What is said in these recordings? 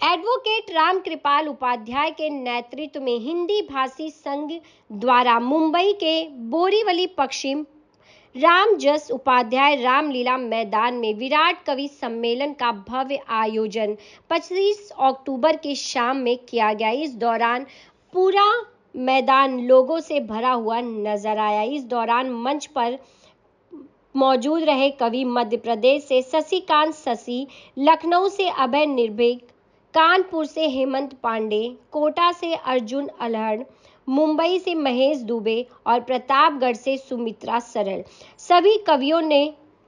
Advocate Ramkripal Upadhyay के नेतृत्व में हिंदी भाषी संघ द्वारा मुंबई के बोरीवली पश्चिम रामजस उपाध्याय रामलीला मैदान में विराट कवि सम्मेलन का भव्य आयोजन 25 अक्टूबर की शाम में किया गया। इस दौरान पूरा मैदान लोगों से भरा हुआ नजर आया। इस दौरान मंच पर मौजूद रहे कवि मध्य प्रदेश से शशिकांत शशि, लखनऊ से अभय निर्भीक, कानपुर से हेमंत पांडे, कोटा से अर्जुन अल्हड़, मुंबई से महेश दुबे और प्रतापगढ़ से सुमित्रा सरल। सभी कवियों ने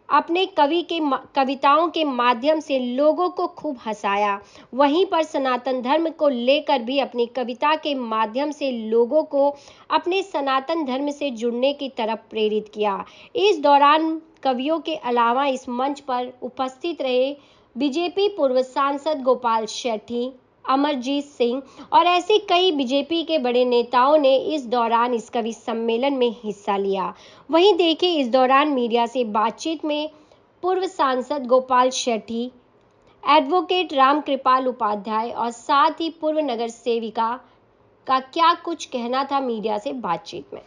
अपने कविताओं के माध्यम से लोगों को खूब हंसाया। वहीं पर सनातन धर्म को लेकर भी अपनी कविता के माध्यम से लोगों को अपने सनातन धर्म से जुड़ने की तरफ प्रेरित किया। इस दौरान कवियों के अलावा इस मंच पर उपस्थित रहे बीजेपी पूर्व सांसद गोपाल शेट्टी, अमरजीत सिंह और ऐसे कई बीजेपी के बड़े नेताओं ने इस दौरान इस कवि सम्मेलन में हिस्सा लिया। वहीं देखिए इस दौरान मीडिया से बातचीत में पूर्व सांसद गोपाल शेट्टी, एडवोकेट रामकृपाल उपाध्याय और साथ ही पूर्व नगर सेविका का क्या कुछ कहना था मीडिया से बातचीत में।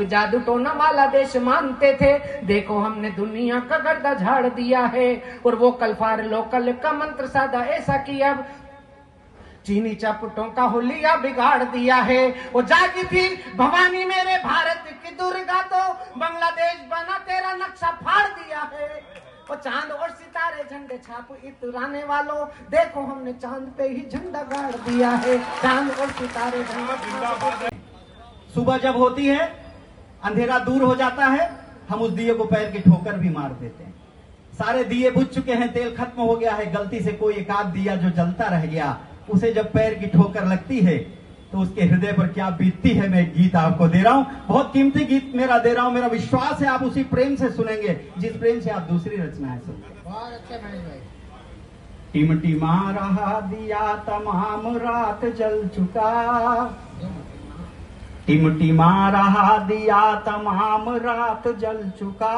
जादू टोना वाला देश मानते थे, देखो हमने दुनिया का गर्दा झाड़ दिया है। और वो कल फार लोकल का मंत्र साधा ऐसा कि अब चीनी चपटों का हुलिया बिगाड़ दिया है। वो जागी थी भवानी मेरे भारत की दुर्गा, तो बांग्लादेश बना तेरा नक्शा फाड़ दिया है। वो चांद और सितारे झंडे छाप इतराने वालों, देखो हमने चांद पे ही झंडा गाड़ दिया है। चांद और सितारे झंडे। सुबह जब होती है, अंधेरा दूर हो जाता है, हम उस दिए को पैर की ठोकर भी मार देते हैं। सारे दिए बुझ चुके हैं, तेल खत्म हो गया है, गलती से कोई एक आध दिया जो जलता रह गया, उसे जब पैर की ठोकर लगती है तो उसके हृदय पर क्या बीतती है। मैं एक गीत आपको दे रहा हूं, बहुत कीमती गीत मेरा दे रहा हूं। मेरा विश्वास है आप उसी प्रेम से सुनेंगे जिस प्रेम से आप दूसरी रचनाएं सुनते। बहुत अच्छे मनीष भाई। टिमटिमा रहा दिया तमाम रात जल चुका, टिमटिमा रहा दिया तमाम रात जल चुका,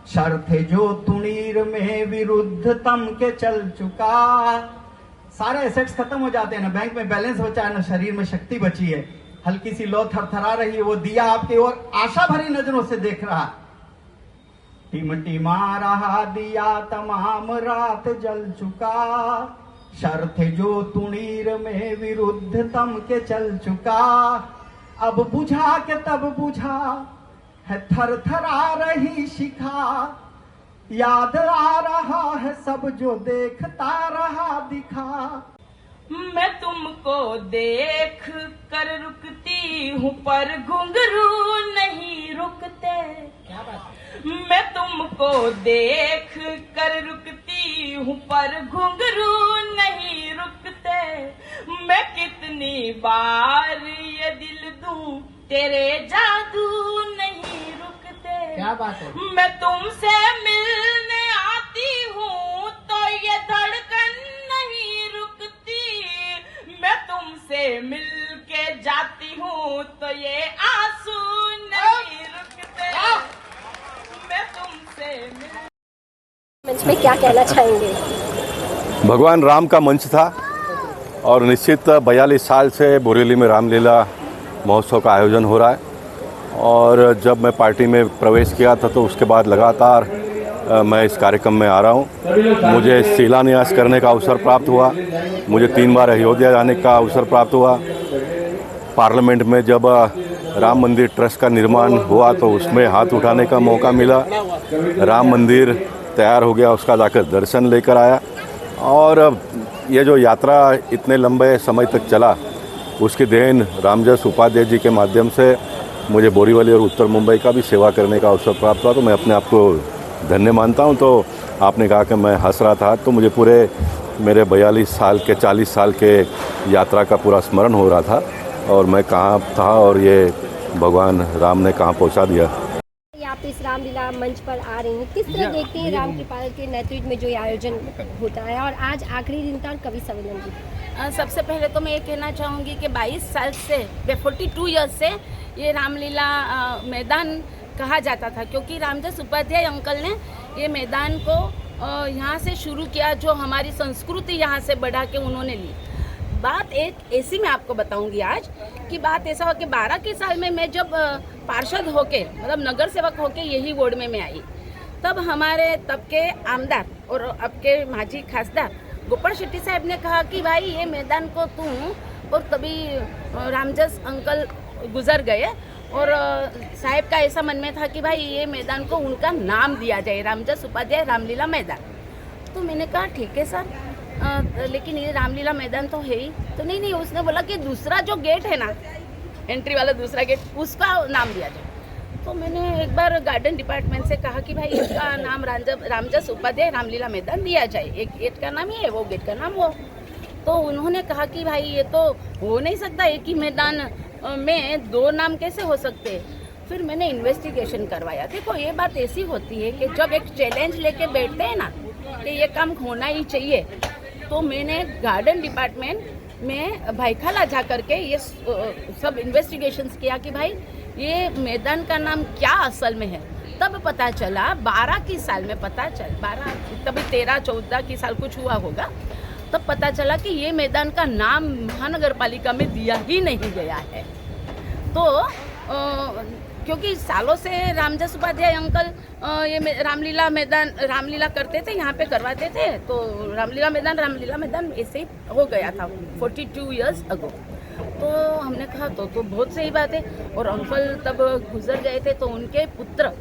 शर्त जो तुणीर में विरुद्ध तम के चल चुका। सारे एसेट्स खत्म हो जाते हैं, ना बैंक में बैलेंस बचा है, ना शरीर में शक्ति बची है। हल्की सी लौ थरथरा रही है, वो दिया आपकी ओर आशा भरी नजरों से देख रहा। टिमटिमा रहा दिया तमाम रात जल चुका, शर्त जो तुणीर में विरुद्ध तम के चल चुका। अब बुझा के तब बुझा है थर थरा रही शिखा, याद आ रहा है सब जो देखता रहा दिखा। मैं तुमको देख कर रुकती हूँ पर घुंघरू नहीं रुकते। क्या बात। मैं तुमको देख कर रुकती हूँ पर घुंघरू नहीं रुकते। मैं कितनी बार ये दिल दूं तेरे जादू नहीं रुकते। क्या बात है। मैं तुमसे मिलने आती हूँ तो ये धड़कन नहीं रुकती। मैं तुमसे मिल के जाती हूँ तो ये आंसू नहीं रुकते। मैं तुमसे मंच में क्या कहना चाहेंगे? भगवान राम का मंच था और निश्चित 42 साल से बोरीवली में रामलीला महोत्सव का आयोजन हो रहा है। और जब मैं पार्टी में प्रवेश किया था तो उसके बाद लगातार मैं इस कार्यक्रम में आ रहा हूँ। मुझे शिलान्यास करने का अवसर प्राप्त हुआ, मुझे 3 बार अयोध्या जाने का अवसर प्राप्त हुआ। पार्लियामेंट में जब राम मंदिर ट्रस्ट का निर्माण हुआ तो उसमें हाथ उठाने का मौका मिला। राम मंदिर तैयार हो गया, उसका जाकर दर्शन लेकर आया। और ये जो यात्रा इतने लंबे समय तक चला, उसकी देन रामजस उपाध्याय जी के माध्यम से मुझे बोरीवली और उत्तर मुंबई का भी सेवा करने का अवसर प्राप्त हुआ। तो मैं अपने आप को धन्य मानता हूं। तो आपने कहा कि मैं हंस रहा था, तो मुझे पूरे मेरे 42 साल के 40 साल के यात्रा का पूरा स्मरण हो रहा था और मैं कहाँ था और ये भगवान राम ने कहाँ पहुँचा दिया। आप इस रामलीला मंच पर आ रही हैं, किस तरह देखते हैं रामकृपाल के नेतृत्व में जो ये आयोजन होता है और आज आखिरी दिन था और कवि सम्मेलन भी? सबसे पहले तो मैं ये कहना चाहूँगी कि 22 साल से 42 ईयर्स से ये रामलीला मैदान कहा जाता था, क्योंकि रामजस उपाध्याय अंकल ने ये मैदान को यहाँ से शुरू किया, जो हमारी संस्कृति यहाँ से बढ़ा के उन्होंने ली। बात एक ऐसी मैं आपको बताऊंगी आज कि बात ऐसा हो कि 12 के साल में मैं जब पार्षद होके मतलब नगर सेवक होके यही वार्ड में मैं आई, तब हमारे तब के आमदार और अब के माजी खासदार गोपाल शेट्टी साहब ने कहा कि भाई ये मैदान को तू, और तभी रामजस अंकल गुजर गए और साहब का ऐसा मन में था कि भाई ये मैदान को उनका नाम दिया जाए, रामजस उपाध्याय रामलीला मैदान। तो मैंने कहा ठीक है सर, लेकिन ये रामलीला मैदान तो है ही। तो नहीं, उसने बोला कि दूसरा जो गेट है ना, एंट्री वाला दूसरा गेट, उसका नाम दिया जाए। तो मैंने एक बार गार्डन डिपार्टमेंट से कहा कि भाई इसका नाम रामजस उपाध्याय रामलीला मैदान दिया जाए, एक गेट का नाम ये, वो गेट का नाम वो। तो उन्होंने कहा कि भाई ये तो हो नहीं सकता, एक ही मैदान में 2 नाम कैसे हो सकते। फिर मैंने इन्वेस्टिगेशन करवाया। देखो ये बात ऐसी होती है कि जब एक चैलेंज लेके बैठते हैं ना कि ये काम होना ही चाहिए, तो मैंने गार्डन डिपार्टमेंट में भाईखाला जा करके ये सब इन्वेस्टिगेशंस किया कि भाई ये मैदान का नाम क्या असल में है। तब पता चला 12 की साल में पता चल 12 तभी 13-14 की साल कुछ हुआ होगा, तब पता चला कि ये मैदान का नाम महानगर पालिका में दिया ही नहीं गया है। तो क्योंकि सालों से रामजस उपाध्याय अंकल ये रामलीला करते थे, यहाँ पे करवाते थे, तो रामलीला मैदान ऐसे ही हो गया था 42 इयर्स अगो। तो हमने कहा तो बहुत सही बात है। और अंकल तब गुजर गए थे, तो उनके पुत्र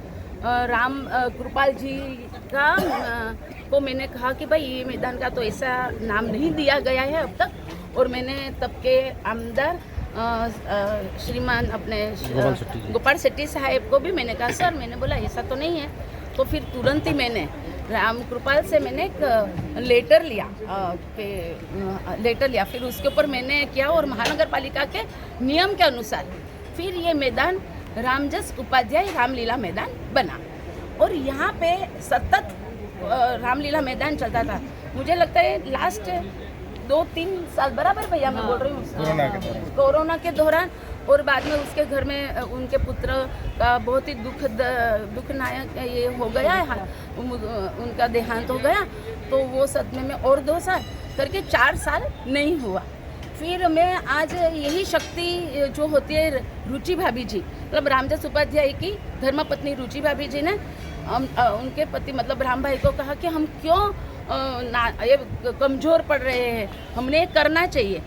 राम कृपाल जी का को मैंने कहा कि भाई ये मैदान का तो ऐसा नाम नहीं दिया गया है अब तक। और मैंने तब के आमदार श्रीमान अपने गोपाल शेट्टी साहब को भी मैंने कहा सर, मैंने बोला ऐसा तो नहीं है। तो फिर तुरंत ही मैंने राम कृपाल से मैंने एक लेटर लिया फिर उसके ऊपर मैंने किया, और महानगर पालिका के नियम के अनुसार फिर ये मैदान रामजस उपाध्याय रामलीला मैदान बना। और यहाँ पे सतत रामलीला मैदान चलता था, मुझे लगता है लास्ट 2-3 साल बराबर, भैया मैं बोल रही हूँ, कोरोना के दौरान। और बाद में उसके घर में उनके पुत्र का बहुत ही दुखनायक ये हो गया है, उनका देहांत हो गया। तो वो सदमे में और 2 साल करके 4 साल नहीं हुआ। फिर मैं आज यही शक्ति जो होती है रुचि भाभी जी, मतलब रामजस उपाध्याय की धर्मपत्नी रुचि भाभी जी ने उनके पति मतलब राम भाई को कहा कि हम क्यों ये कमज़ोर पड़ रहे हैं, हमने करना चाहिए।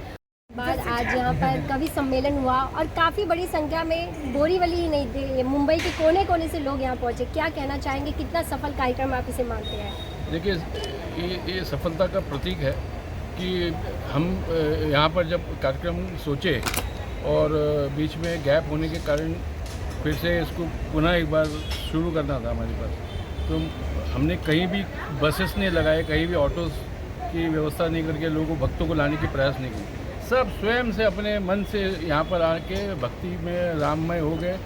बाद आज यहाँ पर कवि सम्मेलन हुआ और काफ़ी बड़ी संख्या में बोरीवली ही नहीं थी, मुंबई के कोने कोने से लोग यहाँ पहुँचे। क्या कहना चाहेंगे, कितना सफल कार्यक्रम आप इसे मानते हैं? देखिए ये सफलता का प्रतीक है कि हम यहाँ पर जब कार्यक्रम सोचे और बीच में गैप होने के कारण फिर से इसको पुनः एक बार शुरू करना था हमारे पास, तो हमने कहीं भी बसेस नहीं लगाए, कहीं भी ऑटोस की व्यवस्था नहीं करके लोगों को भक्तों को लाने की प्रयास नहीं की। सब स्वयं से अपने मन से यहाँ पर आके भक्ति में राममय हो गए।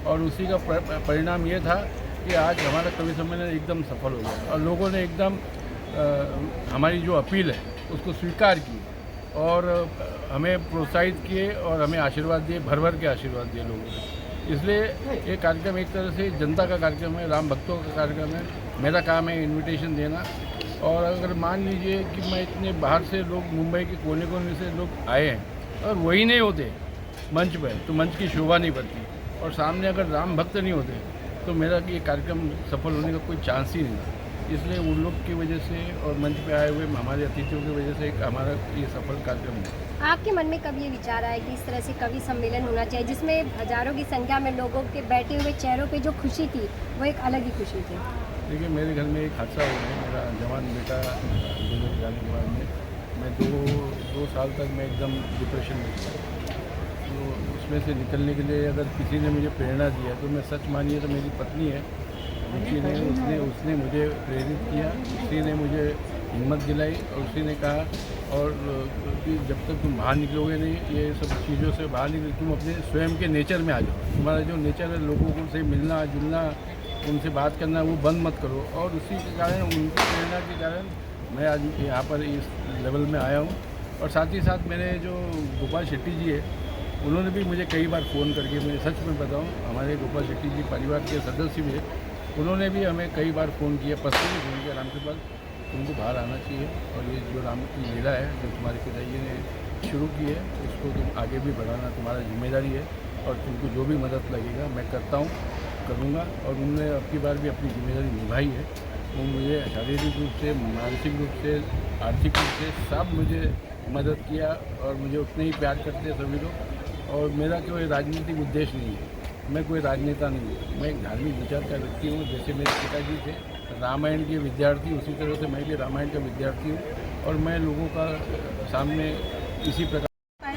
और उसी का परिणाम ये था कि आज हमारा कवि सम्मेलन एकदम सफल हो गया और लोगों ने एकदम हमारी जो अपील है उसको स्वीकार की और हमें प्रोत्साहित किए और हमें आशीर्वाद दिए, भर भर के आशीर्वाद दिए लोगों ने। इसलिए ये कार्यक्रम एक तरह से जनता का कार्यक्रम है, राम भक्तों का कार्यक्रम है। मेरा काम है इनविटेशन देना। और अगर मान लीजिए कि मैं इतने बाहर से लोग, मुंबई के कोने कोने से लोग आए हैं और वही नहीं होते मंच पर, तो मंच की शोभा नहीं बढ़ती। और सामने अगर राम भक्त नहीं होते तो मेरा ये कार्यक्रम सफल होने का कोई चांस ही नहीं। इसलिए उन लोग की वजह से और मंच पे आए हुए हमारे अतिथियों की वजह से हमारा ये सफल कार्यक्रम है। आपके मन में कब ये विचार आया कि इस तरह से कवि सम्मेलन होना चाहिए जिसमें हजारों की संख्या में लोगों के बैठे हुए चेहरों पे जो खुशी थी वो एक अलग ही खुशी थी? देखिए, मेरे घर में एक हादसा हो गया। मेरा जवान बेटा गुजर जाने के बाद में मैं दो साल तक मैं एकदम डिप्रेशन में था। तो उसमें से निकलने के लिए अगर किसी ने मुझे प्रेरणा दिया तो मैं सच मानिए तो मेरी पत्नी है रुचि ने, उसने मुझे प्रेरित किया, उसी ने मुझे हिम्मत दिलाई और उसी ने कहा और कि जब तक तुम बाहर निकलोगे नहीं, ये सब चीज़ों से बाहर निकल, तुम अपने स्वयं के नेचर में आ जाओ। तुम्हारा जो नेचर है लोगों से मिलना जुलना, उनसे बात करना, वो बंद मत करो। और उसी के कारण, उनकी प्रेरणा के कारण मैं आज यहाँ पर इस लेवल में आया हूँ। और साथ ही साथ मेरे जो गोपाल शेट्टी जी है, उन्होंने भी मुझे कई बार फ़ोन करके, मैं सच में बताऊँ, हमारे गोपाल शेट्टी जी परिवार के सदस्य भी, उन्होंने भी हमें कई बार फ़ोन किया, पर्सनली फ़ोन किया राम के पास तुमको बाहर आना चाहिए और ये जो राम की लीला है जो तुम्हारे पिताजी ने शुरू की है उसको तुम आगे भी बढ़ाना तुम्हारा जिम्मेदारी है और तुमको जो भी मदद लगेगा मैं करता हूँ, करूँगा। और उन्होंने अब की बार भी अपनी जिम्मेदारी निभाई है। वो मुझे शारीरिक रूप से, मानसिक रूप से, आर्थिक रूप से सब मुझे मदद किया और मुझे उतने ही प्यार करते हैं सभी लोग। और मेरा कोई राजनीतिक उद्देश्य नहीं है, मैं कोई राजनेता नहीं हूँ, मैं एक धार्मिक विचार का व्यक्ति हूँ। जैसे मेरे पिताजी थे रामायण के विद्यार्थी, उसी तरह से मैं भी रामायण का विद्यार्थी हूँ और मैं लोगों का सामने इसी प्रकार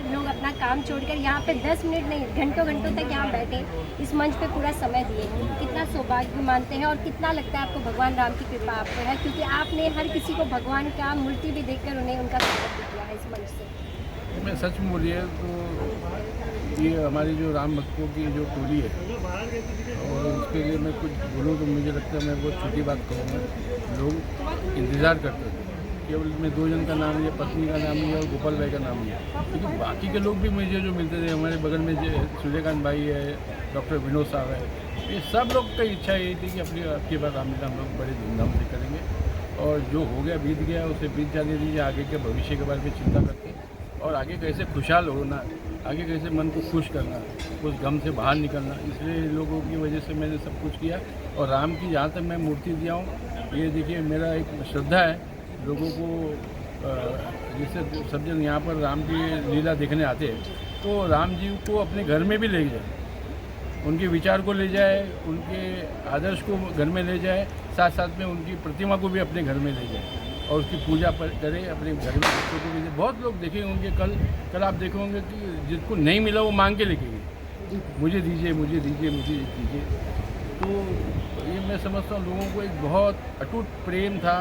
लोग अपना काम छोड़कर यहाँ पे 10 मिनट नहीं घंटों घंटों तक यहाँ बैठे इस मंच पे पूरा समय दिए, कितना सौभाग्य मानते हैं और कितना लगता है आपको भगवान राम की कृपा आप पे है, क्योंकि आपने हर किसी को भगवान का मूर्ति भी देखकर उन्हें उनका स्वागत भी किया है इस मंच से। मैं सच बोलिए तो ये हमारी जो राम भक्तों की जो टोली है और उसके लिए मैं कुछ बोलूँ तो मुझे लगता है मैं बहुत छोटी बात कहूँगा। लोग इंतज़ार करते थे, केवल मैं 2 जन का नाम लिया, पत्नी का नाम लिया और गोपाल भाई का नाम लिया, क्योंकि बाकी के लोग भी मुझे जो मिलते थे, हमारे बगल में जो सूर्यकांत भाई है, डॉक्टर विनोद साहब है, ये सब लोग की इच्छा यही थी कि आपकी बार रामलीला हम लोग बड़े धूमधाम से करेंगे और जो हो गया बीत गया उसे बीत जाने दीजिए, आगे के भविष्य के बारे में चिंता करते और आगे कैसे खुशहाल होना, आगे कैसे मन को खुश करना, उस गम से बाहर निकलना, इसलिए लोगों की वजह से मैंने सब कुछ किया। और राम की जहाँ तक मैं मूर्ति दिया हूँ, ये देखिए मेरा एक श्रद्धा है लोगों को, जैसे सब जन यहाँ पर राम की लीला देखने आते हैं तो राम जी को अपने घर में भी ले जाए, उनके विचार को ले जाए, उनके आदर्श को घर में ले जाए, साथ साथ में उनकी प्रतिमा को भी अपने घर में ले जाए और उसकी पूजा करे अपने घर में, बच्चों को भी दे। बहुत लोग देखे होंगे, कल आप देखे होंगे कि जिसको नहीं मिला वो मांग के लेके गए, मुझे दीजिए मुझे दीजिए मुझे दीजिए। तो ये मैं समझता हूँ लोगों को एक बहुत अटूट प्रेम था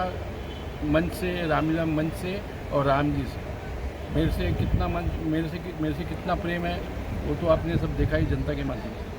मंच से, रामलीला मंच से और राम जी से। मेरे से कितना कितना प्रेम है वो तो आपने सब देखा ही जनता के माध्यम से।